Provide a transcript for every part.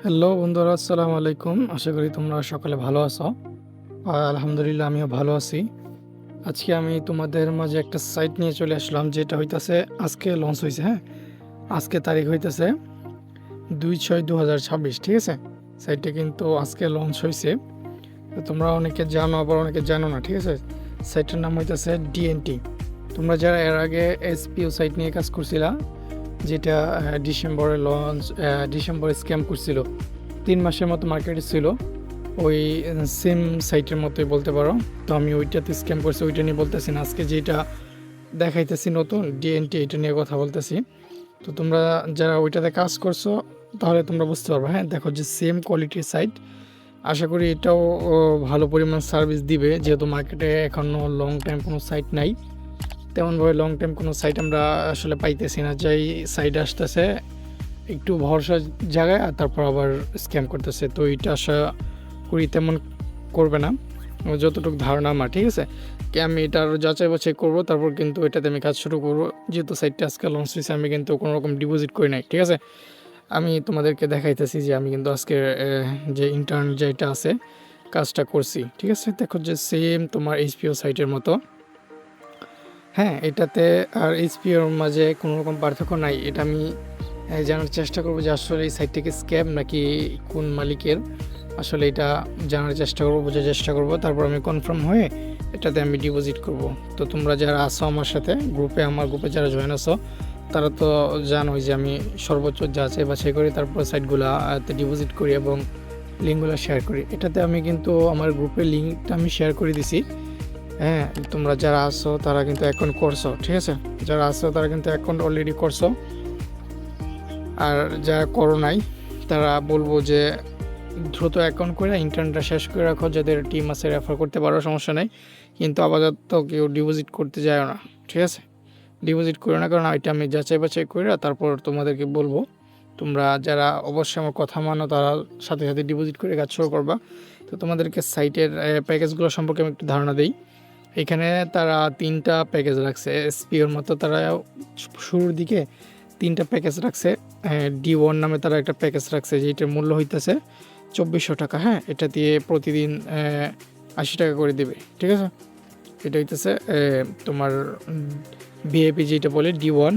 Hello বন্ধুরা, আসসালামু আলাইকুম। আশা করি তোমরা সকলে ভালো আছো। আলহামদুলিল্লাহ আমিও ভালো আছি। আজকে আমি তোমাদের মাঝে একটা সাইট নিয়ে চলে আসলাম, যেটা হইতাছে আজকে লঞ্চ হইছে। হ্যাঁ, আজকে তারিখ হইতাছে 2/6/2026। ঠিক আছে, সাইটটা কিন্তু আজকে লঞ্চ হইছে। তো তোমরা অনেকে জানো, আবার অনেকে জানো না। ঠিক আছে, সাইটটার নাম হইতাছে ডিএনটি। তোমরা যারা এর আগে এসপিও সাইট নিয়ে কাজ করছিলা, যেটা ডিসেম্বরে লঞ্চ, ডিসেম্বরে স্ক্যাম করছিল, 3 মাসের মতো মার্কেটে ছিল, ওই সেম সাইটের মতোই বলতে পারো। তো আমি ওইটাতে স্ক্যাম করছি, ওইটা নিয়ে বলতেছি না। আজকে যেটা দেখাইতেছি নতুন ডিএনটি, এটা নিয়ে কথা বলতেছি। তো তোমরা যারা ওইটাতে কাজ করছো, তাহলে তোমরা বুঝতে পারবে। হ্যাঁ, দেখো যে সেম কোয়ালিটির সাইট। আশা করি এটাও ভালো পরিমাণ সার্ভিস দিবে, যেহেতু মার্কেটে এখনও লং টাইম কোনো সাইট নাই। তেমনভাবে লং টাইম কোনো সাইট আমরা আসলে পাইতেছি না। যেই সাইট আসতেছে একটু ভরসা জায়গায়, আর তারপর আবার স্ক্যাম করতেছে। তো এটা আশা করি তেমন করবে না, আমার যতটুকু ধারণা আমার। ঠিক আছে, কি আমি এটা আরও যাচাই বাছাই করবো, তারপর কিন্তু এটাতে আমি কাজ শুরু করবো। যেহেতু সাইটটা আজকে লঞ্চ হয়েছে, আমি কিন্তু কোনো রকম ডিপোজিট করি নাই। ঠিক আছে, আমি তোমাদেরকে দেখাইতেছি যে আমি কিন্তু আজকে যে ইন্টার্ন যেটা আছে কাজটা করছি। ঠিক আছে, দেখো যে সেম তোমার এইচপিও সাইটের মতো। হ্যাঁ, এটাতে আর এইচপিওর মাঝে কোনো রকম পার্থক্য নাই। এটা আমি জানার চেষ্টা করবো যে আসলে এই সাইটটা কি স্ক্যাম নাকি কোন মালিকের, আসলে এটা জানার চেষ্টা করবো, বোঝার চেষ্টা করবো। তারপর আমি কনফার্ম হয়ে এটাতে আমি ডিপোজিট করব। তো তোমরা যারা আসো আমার সাথে গ্রুপে, আমার গ্রুপে যারা জয়েন আছো, তারা তো জানোই যে আমি সর্বোচ্চ যাচাই বাছাই করি, তারপর সাইটগুলোতে ডিপোজিট করি এবং লিঙ্কগুলো শেয়ার করি। এটাতে আমি কিন্তু আমার গ্রুপের লিঙ্কটা আমি শেয়ার করে দিছি। হ্যাঁ, তোমরা যারা আসো তারা কিন্তু অ্যাকাউন্ট করছো। ঠিক আছে, যারা আসো তারা কিন্তু অ্যাকাউন্ট অলরেডি করছো। আর যারা করো নাই, তারা বলবো যে দ্রুত অ্যাকাউন্ট করে ইন্টার্নটা শেষ করে রাখো, যাদের টিম আছে রেফার করতে পারো, সমস্যা নেই। কিন্তু আপাতত কেউ ডিপোজিট করতে যায় না। ঠিক আছে, ডিপোজিট করে না, কারণ এটা আমি যাচাই বাছাই করে তারপর তোমাদেরকে বলবো। তোমরা যারা অবশ্যই আমার কথা মানো, তারা সাথে সাথে ডিপোজিট করে কাজ শুরু করবা। তো তোমাদেরকে সাইটের প্যাকেজগুলো সম্পর্কে আমি একটু ধারণা দিই। এখানে তারা 3টা প্যাকেজ রাখছে এসপিওর মতো। তারা শুরুর দিকে 3টা প্যাকেজ রাখছে। D1 নামে তারা একটা প্যাকেজ রাখছে, যেটার মূল্য হইতেছে 2400 টাকা। হ্যাঁ, এটা দিয়ে প্রতিদিন 80 টাকা করে দিবে। ঠিক আছে, এটা হইতেছে তোমার ভিআইপি যেটা বলে D1।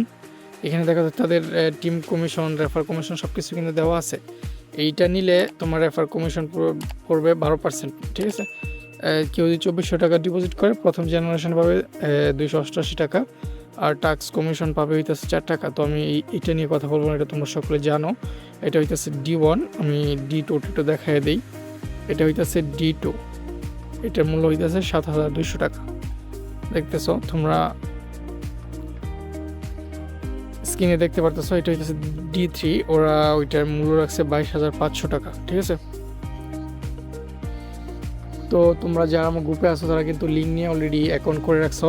এখানে দেখা যাচ্ছে তাদের টিম কমিশন, রেফার কমিশন সব কিছু কিন্তু দেওয়া আছে। এইটা নিলে তোমার রেফার কমিশন পড়বে 12%। ঠিক আছে, কেউ যদি 2400 টাকা ডিপোজিট করে, প্রথম জেনারেশন পাবে 288 টাকা, আর টাক্স কমিশন পাবে হইতেছে 4 টাকা। তো আমি এটা নিয়ে কথা বলবো না, এটা তোমরা সকলে জানো। এটা হইতেছে D1। আমি D2 একটু দেখাই দিই। এটা হইতেছে D2, এটার মূল্য হইতেছে 7200 টাকা। দেখতেছো তোমরা স্ক্রিনে দেখতে পারতেছো, এটা হইতেছে D3। ওরা ওইটার মূল্য রাখছে 22,500 টাকা। ঠিক আছে, তো তোমরা যারা আমার গ্রুপে আছো তারা কিন্তু লিঙ্ক নিয়ে অলরেডি অ্যাকাউন্ট করে রাখছো,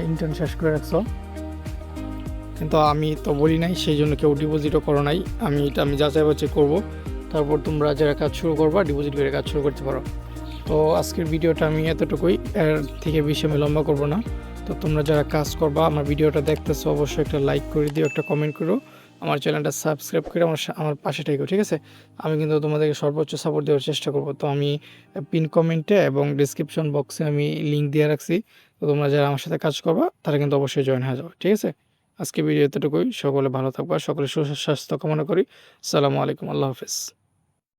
ইন্টার্ন শেষ করে রাখছো। কিন্তু আমি তো বলি নাই, সেই জন্য কেউ ডিপোজিটও করো নাই। আমি যাচাই বাছাই করবো, তারপর তোমরা যারা কাজ শুরু করবা ডিপোজিট করে কাজ শুরু করতে পারো। তো আজকের ভিডিওটা আমি এতটুকুই, এর থেকে বেশি আমি লম্বা করবো না। তো তোমরা যারা কাজ করবা, আমার ভিডিওটা দেখতেছো, অবশ্যই একটা লাইক করে দিও, একটা কমেন্ট করো, আমার চ্যানেলটা সাবস্ক্রাইব করে আমার পাশে থাকো। ঠিক আছে, আমি কিন্তু তোমাদেরকে সর্বোচ্চ সাপোর্ট দেওয়ার চেষ্টা করব। তো আমি পিন কমেন্টে এবং ডিসক্রিপশন বক্সে আমি লিঙ্ক দিয়ে রাখছি। তো তোমরা যারা আমার সাথে কাজ করবা, তারা কিন্তু অবশ্যই জয়েন হয়ে যাবে। ঠিক আছে, আজকে ভিডিও এতটুকুই। সকলে ভালো থাকবা, সকলে সুস্বাস্থ্য কামনা করি। আসসালামু আলাইকুম, আল্লাহ হাফেজ।